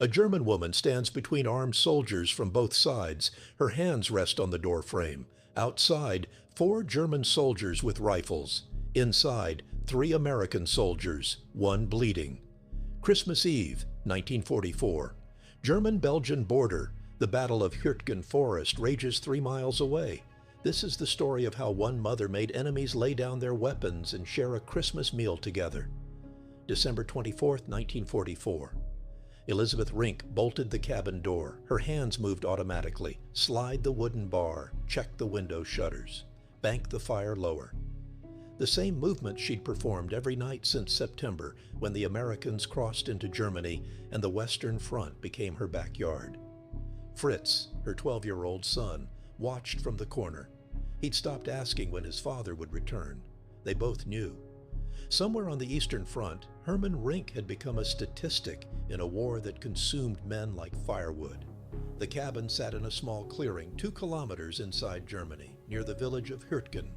A German woman stands between armed soldiers from both sides. Her hands rest on the doorframe. Outside, 4 German soldiers with rifles. Inside, 3 American soldiers, 1 bleeding. Christmas Eve, 1944. German-Belgian border. The Battle of Hürtgen Forest rages 3 miles away. This is the story of how one mother made enemies lay down their weapons and share a Christmas meal together. December 24, 1944. Elizabeth Rink bolted the cabin door. Her hands moved automatically. Slide the wooden bar. Check the window shutters. Bank the fire lower. The same movement she'd performed every night since September, when the Americans crossed into Germany and the Western Front became her backyard. Fritz, her 12-year-old son, watched from the corner. He'd stopped asking when his father would return. They both knew. Somewhere on the Eastern Front, Hermann Rink had become a statistic in a war that consumed men like firewood. The cabin sat in a small clearing 2 kilometers inside Germany, near the village of Hürtgen.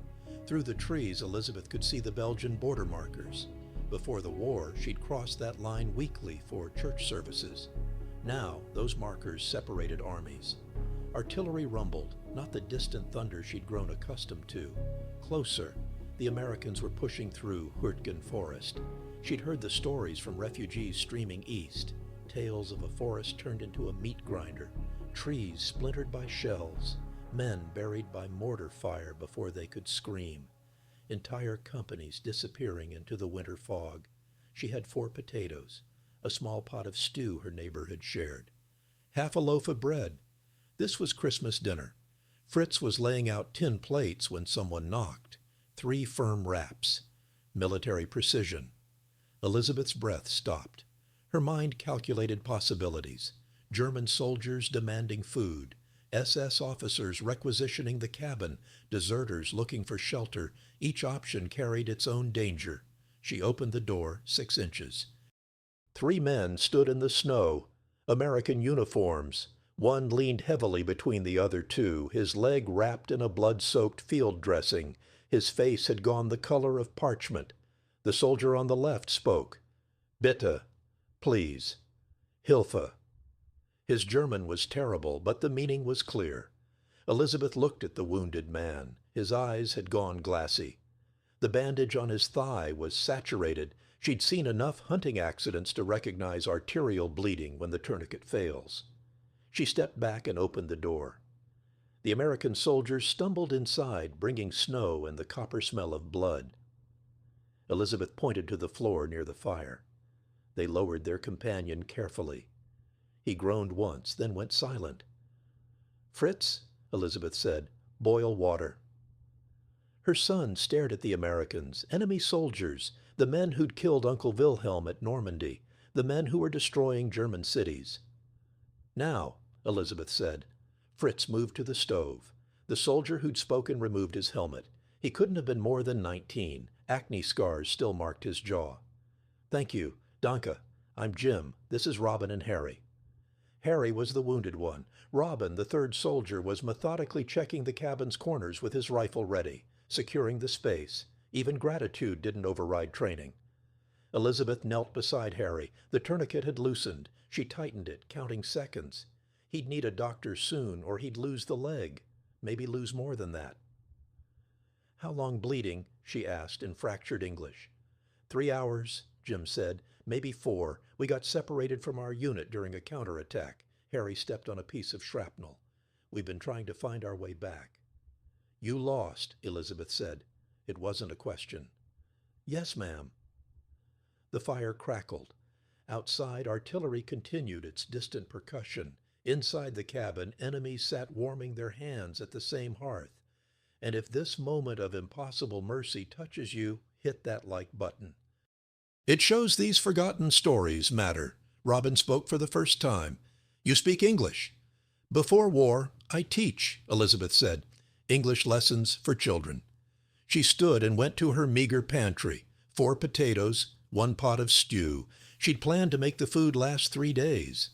Through the trees, Elizabeth could see the Belgian border markers. Before the war, she'd crossed that line weekly for church services. Now, those markers separated armies. Artillery rumbled, not the distant thunder she'd grown accustomed to. Closer, the Americans were pushing through Hürtgen Forest. She'd heard the stories from refugees streaming east, tales of a forest turned into a meat grinder, trees splintered by shells, men buried by mortar fire before they could scream, entire companies disappearing into the winter fog. She had 4 potatoes, a small pot of stew her neighbor had shared, half a loaf of bread. This was Christmas dinner. Fritz was laying out 10 plates when someone knocked. 3 firm raps. Military precision. Elizabeth's breath stopped. Her mind calculated possibilities. German soldiers demanding food. SS officers requisitioning the cabin. Deserters looking for shelter. Each option carried its own danger. She opened the door 6 inches. 3 men stood in the snow. American uniforms. One leaned heavily between the other 2, his leg wrapped in a blood-soaked field dressing. His face had gone the color of parchment. The soldier on the left spoke. Bitte, please. Hilfe. His German was terrible, but the meaning was clear. Elizabeth looked at the wounded man. His eyes had gone glassy. The bandage on his thigh was saturated. She'd seen enough hunting accidents to recognize arterial bleeding when the tourniquet fails. She stepped back and opened the door. The American soldiers stumbled inside, bringing snow and the copper smell of blood. Elizabeth pointed to the floor near the fire. They lowered their companion carefully. He groaned once, then went silent. Fritz, Elizabeth said, boil water. Her son stared at the Americans, enemy soldiers, the men who'd killed Uncle Wilhelm at Normandy, the men who were destroying German cities. Now, Elizabeth said. Fritz moved to the stove. The soldier who'd spoken removed his helmet. He couldn't have been more than 19. Acne scars still marked his jaw. Thank you. Danke. I'm Jim. This is Robin and Harry. Harry was the wounded one. Robin, the 3rd soldier, was methodically checking the cabin's corners with his rifle ready, securing the space. Even gratitude didn't override training. Elizabeth knelt beside Harry. The tourniquet had loosened. She tightened it, counting seconds. He'd need a doctor soon, or he'd lose the leg. Maybe lose more than that. How long bleeding? She asked in fractured English. 3 hours, Jim said. Maybe 4. We got separated from our unit during a counterattack. Harry stepped on a piece of shrapnel. We've been trying to find our way back. You lost, Elizabeth said. It wasn't a question. Yes, ma'am. The fire crackled. Outside, artillery continued its distant percussion. Inside the cabin, enemies sat warming their hands at the same hearth. And if this moment of impossible mercy touches you, hit that like button. It shows these forgotten stories matter. Robin spoke for the first time. You speak English. Before war, I teach, Elizabeth said. English lessons for children. She stood and went to her meager pantry. 4 potatoes, 1 pot of stew. She'd planned to make the food last 3 days.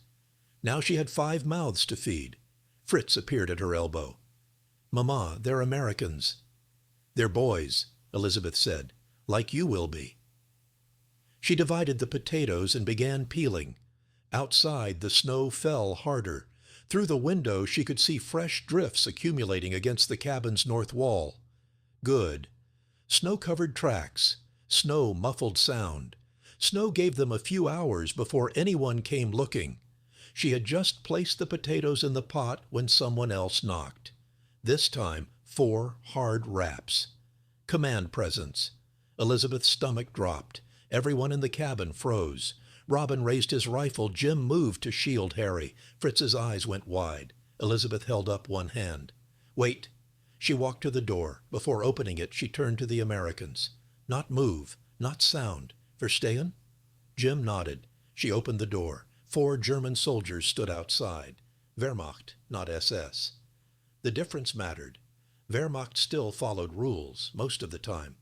Now she had 5 mouths to feed. Fritz appeared at her elbow. Mama, they're Americans. They're boys, Elizabeth said, like you will be. She divided the potatoes and began peeling. Outside, the snow fell harder. Through the window, she could see fresh drifts accumulating against the cabin's north wall. Good. Snow-covered tracks. Snow muffled sound. Snow gave them a few hours before anyone came looking. She had just placed the potatoes in the pot when someone else knocked. This time, 4 hard raps. Command presence. Elizabeth's stomach dropped. Everyone in the cabin froze. Robin raised his rifle. Jim moved to shield Harry. Fritz's eyes went wide. Elizabeth held up one hand. "Wait." She walked to the door. Before opening it, she turned to the Americans. "Not move. Not sound. Verstehen?" Jim nodded. She opened the door. 4 German soldiers stood outside. Wehrmacht, not SS. The difference mattered. Wehrmacht still followed rules, most of the time.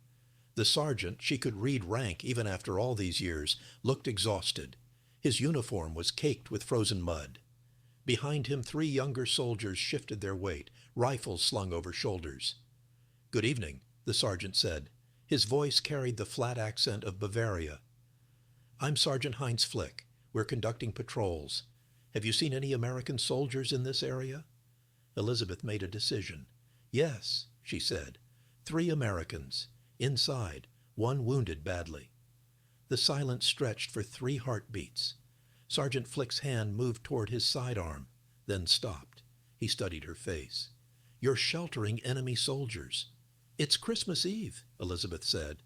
The sergeant, she could read rank even after all these years, looked exhausted. His uniform was caked with frozen mud. Behind him, 3 younger soldiers shifted their weight, rifles slung over shoulders. "Good evening," the sergeant said. His voice carried the flat accent of Bavaria. "I'm Sergeant Heinz Flick. We're conducting patrols. Have you seen any American soldiers in this area?" Elizabeth made a decision. "Yes," she said. 3 Americans. Inside, 1 wounded badly. The silence stretched for 3 heartbeats. Sergeant Flick's hand moved toward his sidearm, then stopped. He studied her face. "You're sheltering enemy soldiers." "It's Christmas Eve," Elizabeth said.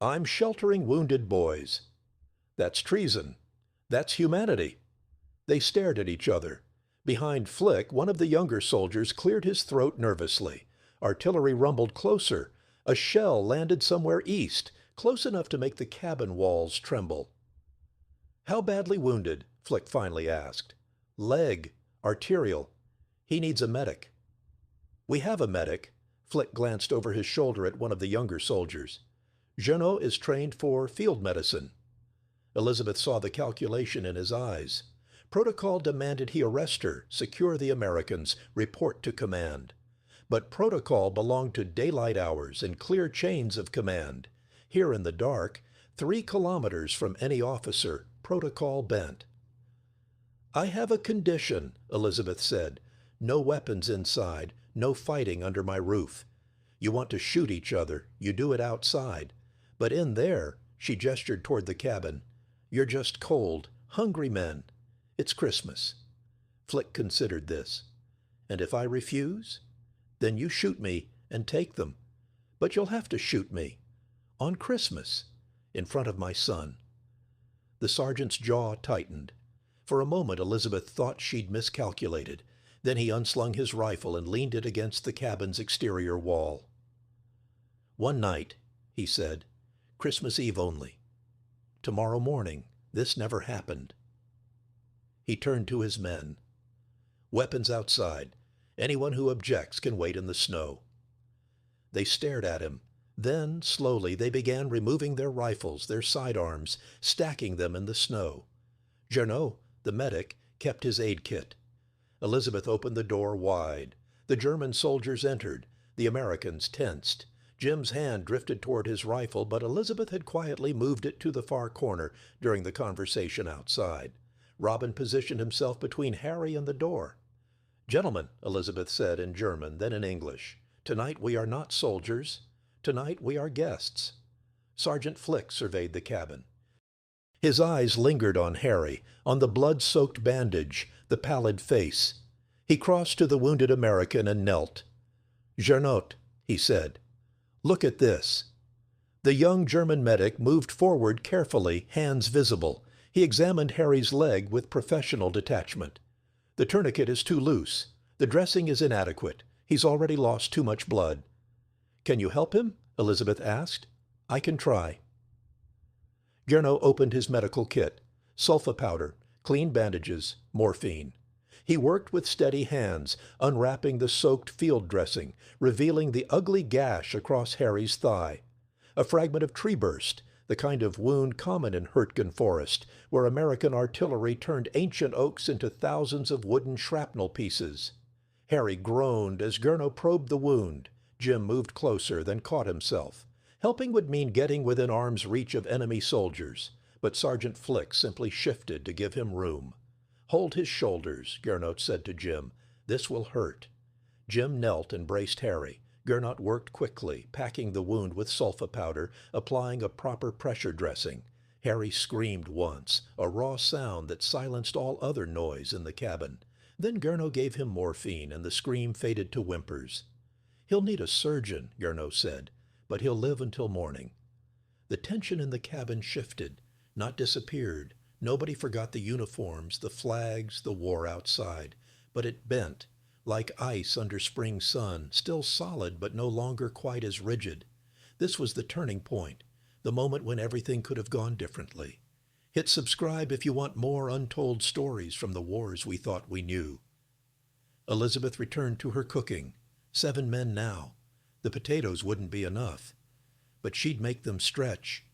"I'm sheltering wounded boys." "That's treason. That's humanity." They stared at each other. Behind Flick, one of the younger soldiers cleared his throat nervously. Artillery rumbled closer. A shell landed somewhere east, close enough to make the cabin walls tremble. "How badly wounded?" Flick finally asked. "Leg. Arterial. He needs a medic." "We have a medic." Flick glanced over his shoulder at one of the younger soldiers. "Jeannot is trained for field medicine." Elizabeth saw the calculation in his eyes. Protocol demanded he arrest her, secure the Americans, report to command. But protocol belonged to daylight hours and clear chains of command. Here in the dark, 3 kilometers from any officer, protocol bent. "I have a condition," Elizabeth said. "No weapons inside, no fighting under my roof. You want to shoot each other, you do it outside. But in there," she gestured toward the cabin, "you're just cold, hungry men. It's Christmas." Flick considered this. "And if I refuse? Then you shoot me and take them. But you'll have to shoot me. On Christmas. In front of my son." The sergeant's jaw tightened. For a moment Elizabeth thought she'd miscalculated. Then he unslung his rifle and leaned it against the cabin's exterior wall. "One night," he said. "Christmas Eve only. Tomorrow morning, this never happened." He turned to his men. "Weapons outside. Anyone who objects can wait in the snow." They stared at him. Then, slowly, they began removing their rifles, their sidearms, stacking them in the snow. Jeannot, the medic, kept his aid kit. Elizabeth opened the door wide. The German soldiers entered. The Americans tensed. Jim's hand drifted toward his rifle, but Elizabeth had quietly moved it to the far corner during the conversation outside. Robin positioned himself between Harry and the door. "Gentlemen," Elizabeth said in German, then in English, "tonight we are not soldiers. Tonight we are guests." Sergeant Flick surveyed the cabin. His eyes lingered on Harry, on the blood-soaked bandage, the pallid face. He crossed to the wounded American and knelt. "Jeannot," he said, "look at this." The young German medic moved forward carefully, hands visible. He examined Harry's leg with professional detachment. "The tourniquet is too loose. The dressing is inadequate. He's already lost too much blood." "Can you help him?" Elizabeth asked. "I can try." Gerno opened his medical kit. Sulfa powder, clean bandages, morphine. He worked with steady hands, unwrapping the soaked field dressing, revealing the ugly gash across Harry's thigh. A fragment of tree burst, the kind of wound common in Hürtgen Forest, where American artillery turned ancient oaks into thousands of wooden shrapnel pieces. Harry groaned as Gerno probed the wound. Jim moved closer, then caught himself. Helping would mean getting within arm's reach of enemy soldiers. but Sergeant Flick simply shifted to give him room. "Hold his shoulders," Gernot said to Jim. "This will hurt." Jim knelt and braced Harry. Gernot worked quickly, packing the wound with sulfa powder, applying a proper pressure dressing. Harry screamed once, a raw sound that silenced all other noise in the cabin. Then Gernot gave him morphine, and the scream faded to whimpers. "He'll need a surgeon," Gernot said, "but he'll live until morning." The tension in the cabin shifted, not disappeared. Nobody forgot the uniforms, the flags, the war outside. But it bent, like ice under spring sun, still solid but no longer quite as rigid. This was the turning point, the moment when everything could have gone differently. Hit subscribe if you want more untold stories from the wars we thought we knew. Elizabeth returned to her cooking. 7 men now. The potatoes wouldn't be enough. But she'd make them stretch.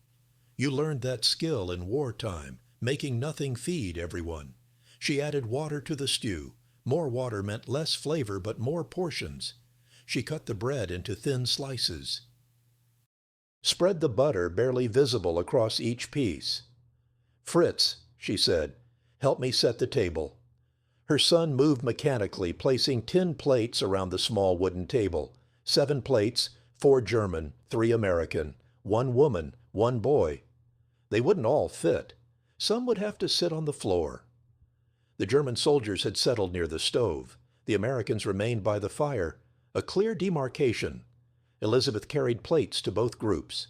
You learned that skill in wartime, making nothing feed everyone. She added water to the stew. More water meant less flavor but more portions. She cut the bread into thin slices. Spread the butter barely visible across each piece. "Fritz," she said, "help me set the table." Her son moved mechanically, placing 10 plates around the small wooden table. 7 plates, 4 German, 3 American, 1 woman, 1 boy. They wouldn't all fit. Some would have to sit on the floor. The German soldiers had settled near the stove. The Americans remained by the fire, a clear demarcation. Elizabeth carried plates to both groups.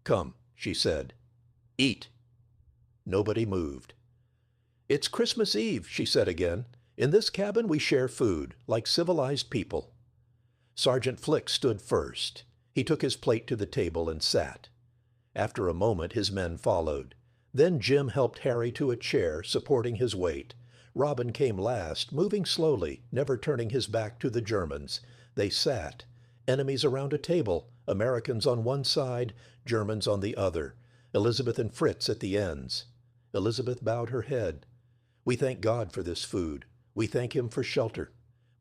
"Come," she said. "Eat." Nobody moved. "It's Christmas Eve," she said again. "In this cabin we share food, like civilized people." Sergeant Flick stood first. He took his plate to the table and sat. After a moment his men followed. Then Jim helped Harry to a chair, supporting his weight. Robin came last, moving slowly, never turning his back to the Germans. They sat, enemies around a table, Americans on one side, Germans on the other, Elizabeth and Fritz at the ends. Elizabeth bowed her head. "We thank God for this food. We thank him for shelter.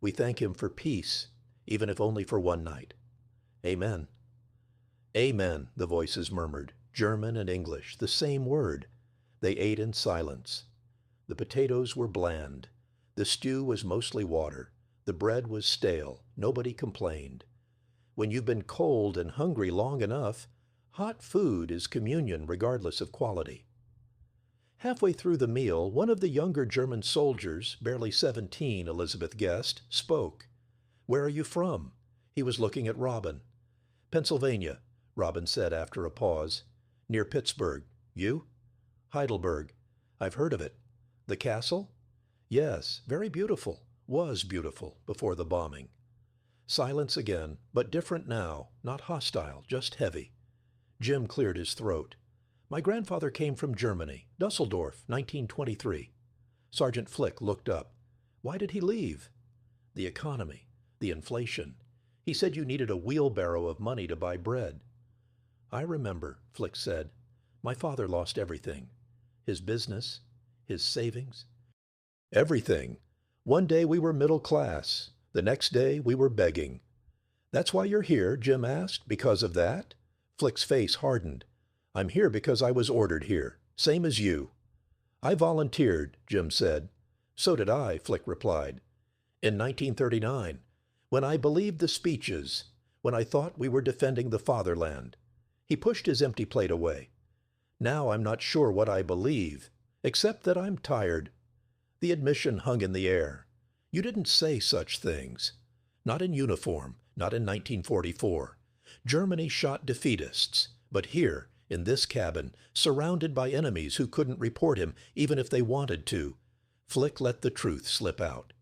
We thank him for peace, even if only for one night. Amen." "Amen," the voices murmured, German and English, the same word. They ate in silence. The potatoes were bland. The stew was mostly water. The bread was stale. Nobody complained. When you've been cold and hungry long enough, hot food is communion regardless of quality. Halfway through the meal, one of the younger German soldiers, barely 17, Elizabeth guessed, spoke. "Where are you from?" He was looking at Robin. "Pennsylvania," Robin said after a pause. "Near Pittsburgh. You?" "Heidelberg. I've heard of it. The castle?" "Yes, very beautiful. Was beautiful before the bombing." Silence again, but different now, not hostile, just heavy. Jim cleared his throat. "My grandfather came from Germany, Dusseldorf, 1923. Sergeant Flick looked up. "Why did he leave?" "The economy, the inflation. He said you needed a wheelbarrow of money to buy bread." "I remember," Flick said. "My father lost everything. His business, his savings. Everything. One day we were middle class. The next day we were begging." "That's why you're here?" Jim asked. "Because of that?" Flick's face hardened. "I'm here because I was ordered here. Same as you." "I volunteered," Jim said. "So did I," Flick replied. "In 1939, when I believed the speeches, when I thought we were defending the fatherland." He pushed his empty plate away. "Now I'm not sure what I believe, except that I'm tired." The admission hung in the air. "You didn't say such things. Not in uniform, not in 1944. Germany shot defeatists, but here, in this cabin, surrounded by enemies who couldn't report him even if they wanted to." Flick let the truth slip out.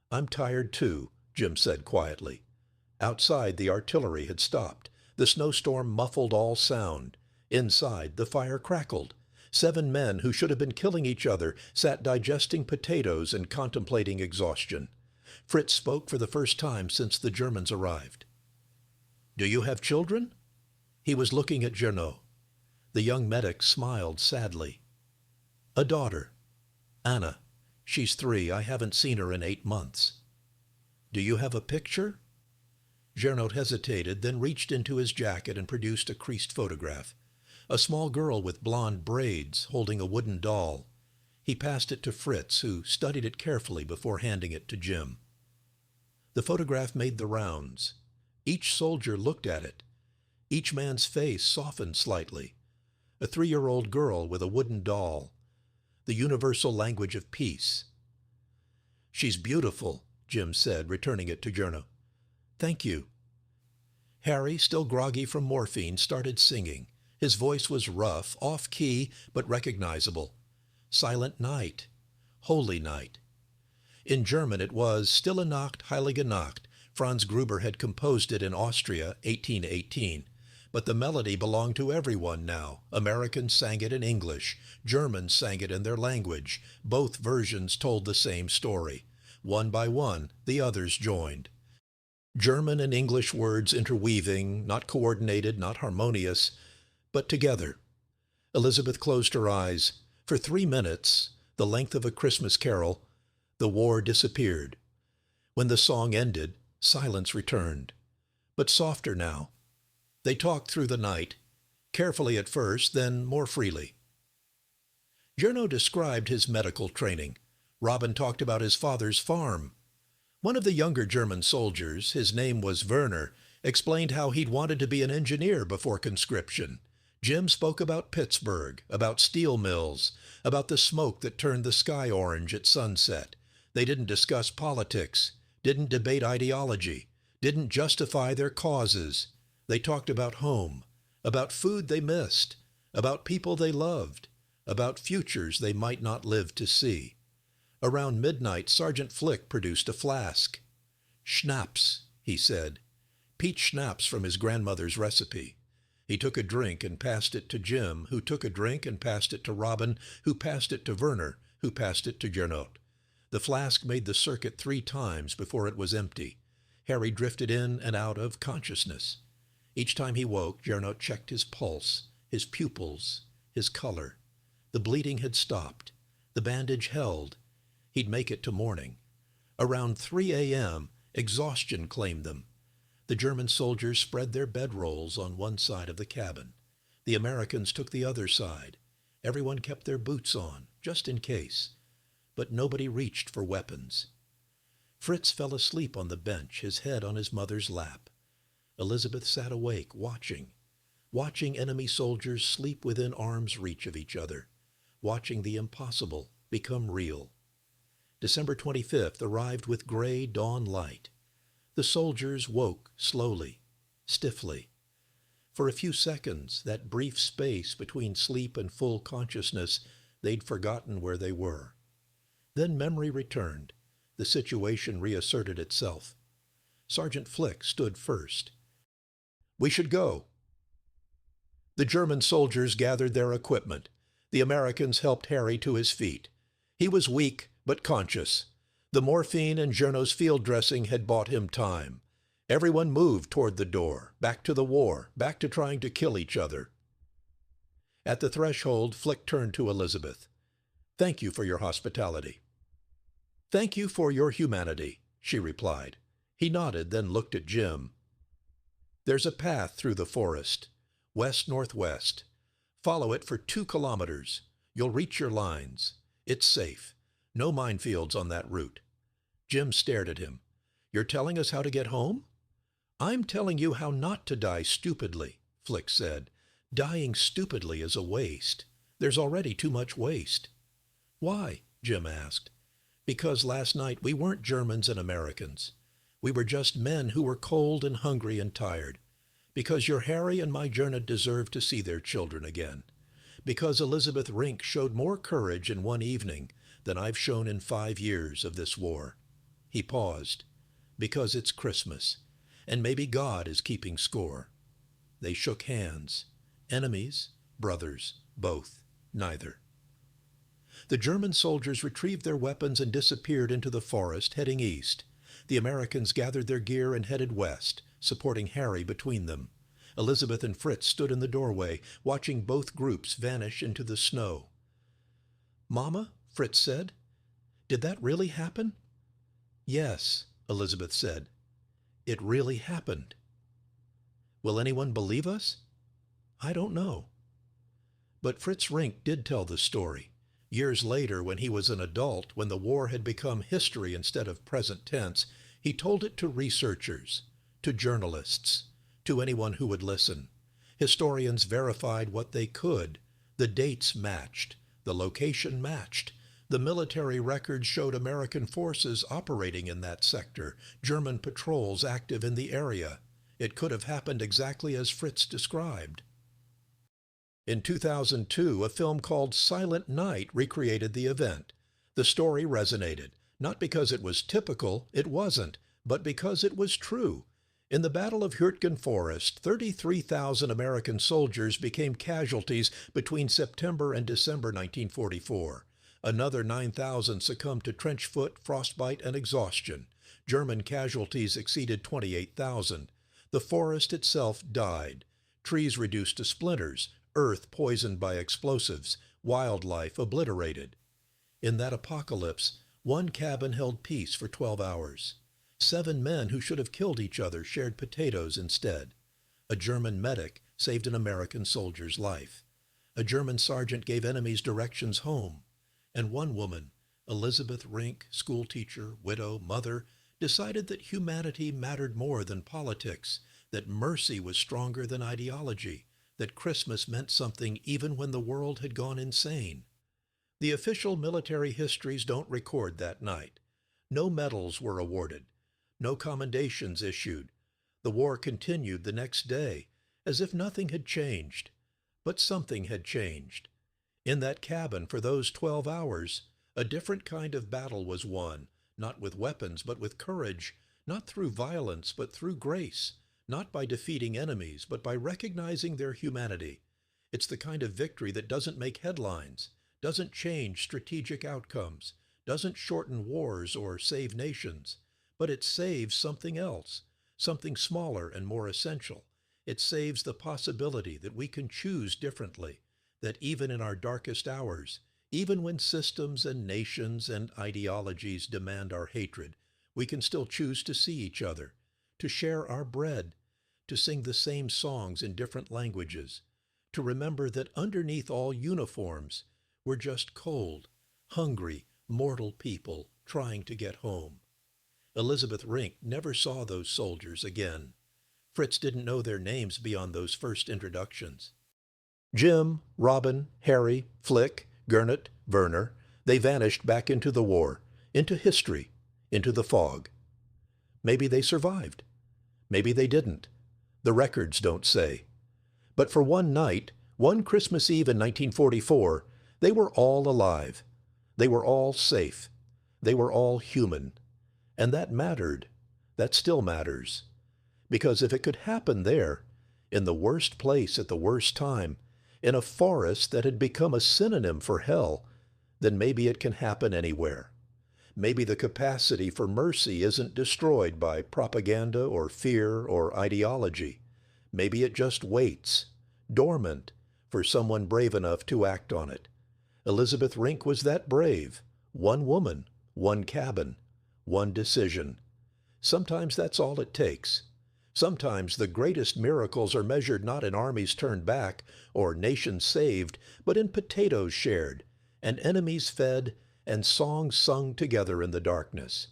"I'm tired too," Jim said quietly. Outside, the artillery had stopped. The snowstorm muffled all sound. Inside, the fire crackled. 7 men who should have been killing each other sat digesting potatoes and contemplating exhaustion. Fritz spoke for the first time since the Germans arrived. "Do you have children?" He was looking at Gernot. The young medic smiled sadly. "A daughter. Anna. She's 3. I haven't seen her in 8 months." "Do you have a picture?" Gernot hesitated, then reached into his jacket and produced a creased photograph. A small girl with blonde braids holding a wooden doll. He passed it to Fritz, who studied it carefully before handing it to Jim. The photograph made the rounds. Each soldier looked at it. Each man's face softened slightly. A 3-year-old girl with a wooden doll. The universal language of peace. "She's beautiful," Jim said, returning it to Jerno. "Thank you." Harry, still groggy from morphine, started singing. His voice was rough, off-key, but recognizable. Silent Night. Holy Night. In German it was Stille Nacht, Heilige Nacht. Franz Gruber had composed it in Austria, 1818. But the melody belonged to everyone now. Americans sang it in English. Germans sang it in their language. Both versions told the same story. One by one, the others joined. German and English words interweaving, not coordinated, not harmonious, but together. Elizabeth closed her eyes. For 3 minutes, the length of a Christmas carol, the war disappeared. When the song ended, silence returned, but softer now. They talked through the night, carefully at first, then more freely. Jerno described his medical training. Robin talked about his father's farm. One of the younger German soldiers, his name was Werner, explained how he'd wanted to be an engineer before conscription. Jim spoke about Pittsburgh, about steel mills, about the smoke that turned the sky orange at sunset. They didn't discuss politics, didn't debate ideology, didn't justify their causes. They talked about home, about food they missed, about people they loved, about futures they might not live to see. Around midnight, Sergeant Flick produced a flask. "Schnapps," he said. Peach schnapps from his grandmother's recipe. He took a drink and passed it to Jim, who took a drink and passed it to Robin, who passed it to Werner, who passed it to Gernot. The flask made the circuit 3 times before it was empty. Harry drifted in and out of consciousness. Each time he woke, Gernot checked his pulse, his pupils, his color. The bleeding had stopped. The bandage held. He'd make it to morning. Around 3 a.m., exhaustion claimed them. The German soldiers spread their bedrolls on one side of the cabin. The Americans took the other side. Everyone kept their boots on, just in case. But nobody reached for weapons. Fritz fell asleep on the bench, his head on his mother's lap. Elizabeth sat awake, watching enemy soldiers sleep within arm's reach of each other, watching the impossible become real. December 25th arrived with gray dawn light. The soldiers woke slowly, stiffly. For a few seconds, that brief space between sleep and full consciousness, they'd forgotten where they were. Then memory returned. The situation reasserted itself. Sergeant Flick stood first. "We should go." The German soldiers gathered their equipment. The Americans helped Harry to his feet. He was weak, but conscious. The morphine and Jerno's field dressing had bought him time. Everyone moved toward the door, back to the war, back to trying to kill each other. At the threshold, Flick turned to Elizabeth. "Thank you for your hospitality." "Thank you for your humanity," she replied. He nodded, then looked at Jim. "There's a path through the forest, west-northwest. Follow it for 2 kilometers. You'll reach your lines. It's safe. No minefields on that route." Jim stared at him. "You're telling us how to get home?" "I'm telling you how not to die stupidly," Flick said. "Dying stupidly is a waste. There's already too much waste." "Why?" Jim asked. "Because last night we weren't Germans and Americans. We were just men who were cold and hungry and tired. Because your Harry and my Gerna deserve to see their children again. Because Elizabeth Rink showed more courage in one evening than I've shown in 5 years of this war." He paused. "Because it's Christmas, and maybe God is keeping score." They shook hands. Enemies, brothers, both, neither. The German soldiers retrieved their weapons and disappeared into the forest, heading east. The Americans gathered their gear and headed west, supporting Harry between them. Elizabeth and Fritz stood in the doorway, watching both groups vanish into the snow. "Mama," Fritz said, "did that really happen?" "Yes," Elizabeth said. "It really happened." "Will anyone believe us?" "I don't know." But Fritz Rink did tell the story. Years later, when he was an adult, when the war had become history instead of present tense, he told it to researchers, to journalists, to anyone who would listen. Historians verified what they could. The dates matched. The location matched. The military records showed American forces operating in that sector, German patrols active in the area. It could have happened exactly as Fritz described. In 2002, a film called Silent Night recreated the event. The story resonated, not because it was typical, it wasn't, but because it was true. In the Battle of Hürtgen Forest, 33,000 American soldiers became casualties between September and December 1944. Another 9,000 succumbed to trench foot, frostbite, and exhaustion. German casualties exceeded 28,000. The forest itself died. Trees reduced to splinters, earth poisoned by explosives, wildlife obliterated. In that apocalypse, one cabin held peace for 12 hours. 7 men who should have killed each other shared potatoes instead. A German medic saved an American soldier's life. A German sergeant gave enemies directions home. And one woman, Elizabeth Rink, schoolteacher, widow, mother, decided that humanity mattered more than politics, that mercy was stronger than ideology, that Christmas meant something even when the world had gone insane. The official military histories don't record that night. No medals were awarded. No commendations issued. The war continued the next day, as if nothing had changed. But something had changed. In that cabin for those 12 hours, a different kind of battle was won, not with weapons, but with courage, not through violence, but through grace, not by defeating enemies, but by recognizing their humanity. It's the kind of victory that doesn't make headlines, doesn't change strategic outcomes, doesn't shorten wars or save nations, but it saves something else, something smaller and more essential. It saves the possibility that we can choose differently, that even in our darkest hours, even when systems and nations and ideologies demand our hatred, we can still choose to see each other, to share our bread, to sing the same songs in different languages, to remember that underneath all uniforms, we're just cold, hungry, mortal people trying to get home. Elizabeth Rink never saw those soldiers again. Fritz didn't know their names beyond those first introductions. Jim, Robin, Harry, Flick, Gernot, Werner, they vanished back into the war, into history, into the fog. Maybe they survived. Maybe they didn't. The records don't say. But for one night, one Christmas Eve in 1944, they were all alive. They were all safe. They were all human. And that mattered. That still matters. Because if it could happen there, in the worst place at the worst time, in a forest that had become a synonym for hell, then maybe it can happen anywhere. Maybe the capacity for mercy isn't destroyed by propaganda or fear or ideology. Maybe it just waits, dormant, for someone brave enough to act on it. Elizabeth Rink was that brave. One woman, one cabin, one decision. Sometimes that's all it takes. Sometimes the greatest miracles are measured not in armies turned back or nations saved, but in potatoes shared, and enemies fed, and songs sung together in the darkness.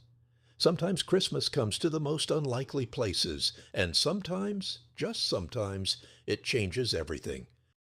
Sometimes Christmas comes to the most unlikely places, and sometimes, just sometimes, it changes everything.